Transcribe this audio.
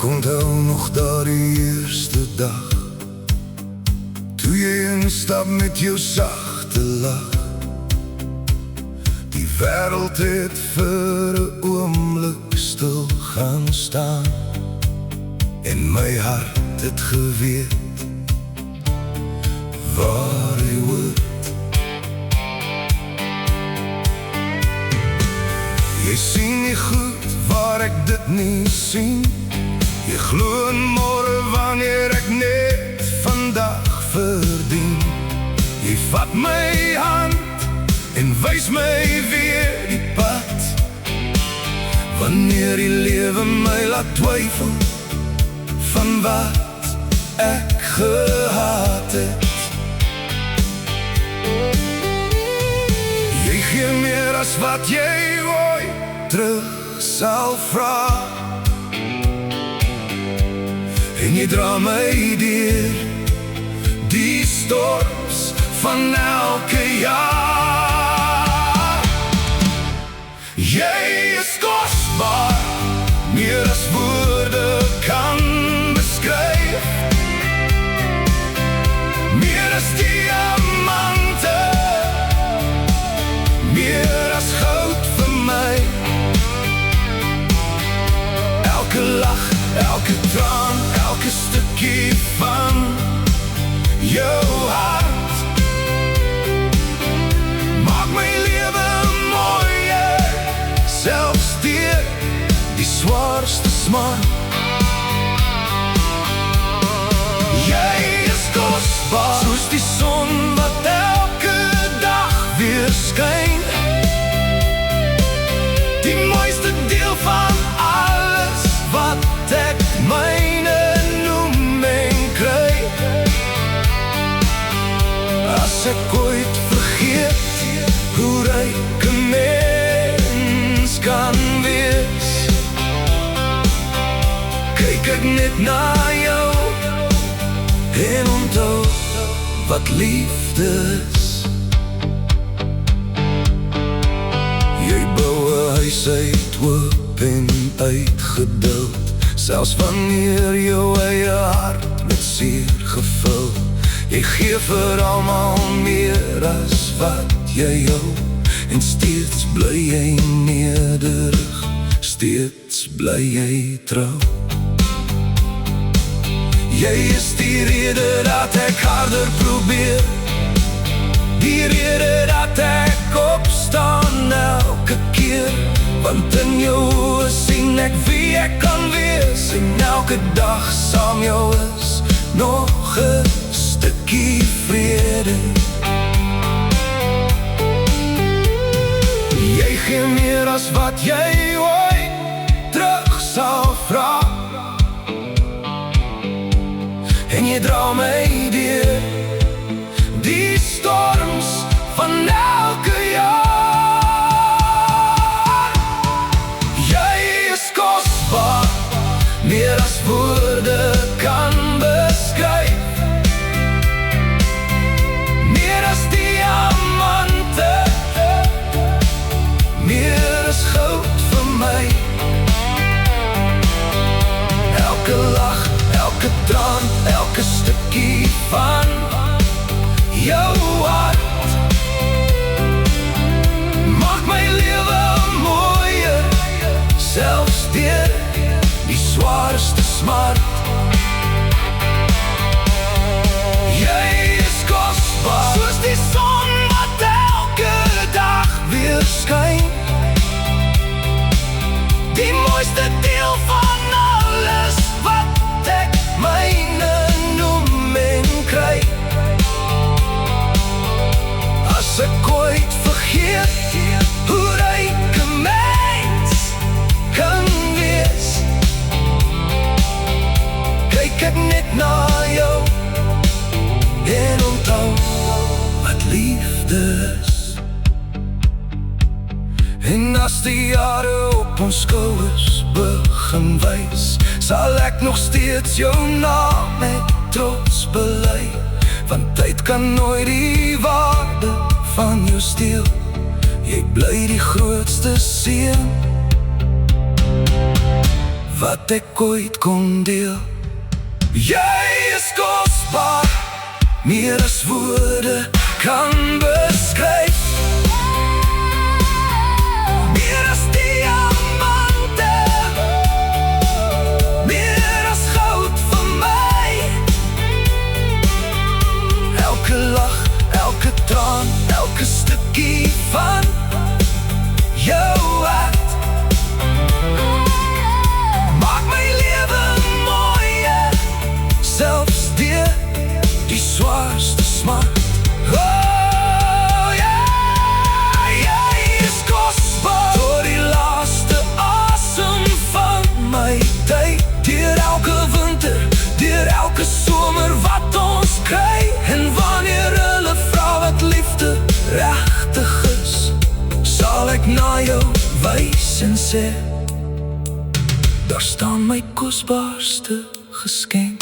onthou nog daardie eerste dag, toe jy instap met jou sagte lach. Die wêreld het vir 'n oomblik stil gaan staan, en my hart het geweet waar hy hoort. Jy sien nie goed waar ek dit nie sien. Jy glo in môre wanneer ek net vandag verdien. Jy vat my hand en wys my weer die pad, wanneer die lewe my laat twyfel van wat ek gehad het. Jy gee meer as wat jy ooit terug sal vra, en jy dra my deur die storms van elke jaar. Jy is kosbaar, meer as woorde kan beskryf, meer as diamante, meer as goud vir my. Elke lach, elke traan, elke stukkie van jou hart maak my lewe mooier, selfs deur die zwaarste smart. Jy is kosbaar, soos die son wat elke dag weer skyn, die mooiste deel van alles wat ek myne noem en kry. As ek ooit vergeet hoe ryk 'n mens kan wees, kyk ek net na jou en onthou wat liefde is. Jy bou 'n huis uit hoop en uit geduld, selfs wanneer jou eie hart met seer gevul. Jy gee vir almal meer as wat jy hou, en steeds bly jy nederig, steeds bly jy trou. Jy is die rede dat ek harder probeer, die rede dat ek opstaan elke keer, want in jou oë sien ek wie ek kan wees, en elke dag saam jou is nog 'n stukkie vrede. Jy gee meer as wat jy ooit terug sal vra, en jy dra my deur die storms van elke jaar. Jy is kosbaar, meer as woorde kan beskryf, meer as diamante, meer as goud vir my. Elke lach, elke traan, elke stukkie van jou hart maak my lewe mooier, selfs deur die zwaarste smart. Jy is kosbaar, soos die son wat elke dag weer skyn, die mooiste deel van alles wat ek myne noem en kry. As ek ooit vergeet hoe ryk 'n mens kan wees, kyk ek net na jou en onthou wat liefde is. En as die jare op ons skouers begin wys, sal ek nog steeds jou naam met trots bely, want tyd kan nooit die waarde van jou steel. Jy bly die grootste seën wat ek ooit kon deel. Jy is kosbaar, meer as woorde kan beskryf. Meer as diamante, meer as goud vir my. Elke lach, elke traan, elke stukkie van jou hart maak my lewe mooier, selfs deur die zwaarste smart. Oh yeah, jy is kosbaar, tot die laaste asem van my tyd. Deur elke winter, deur elke somer wat ons kry. En wanneer hulle vra wat liefde regtig is, sal ek na jou wys en sê, daar staan my kosbaarste geskenk.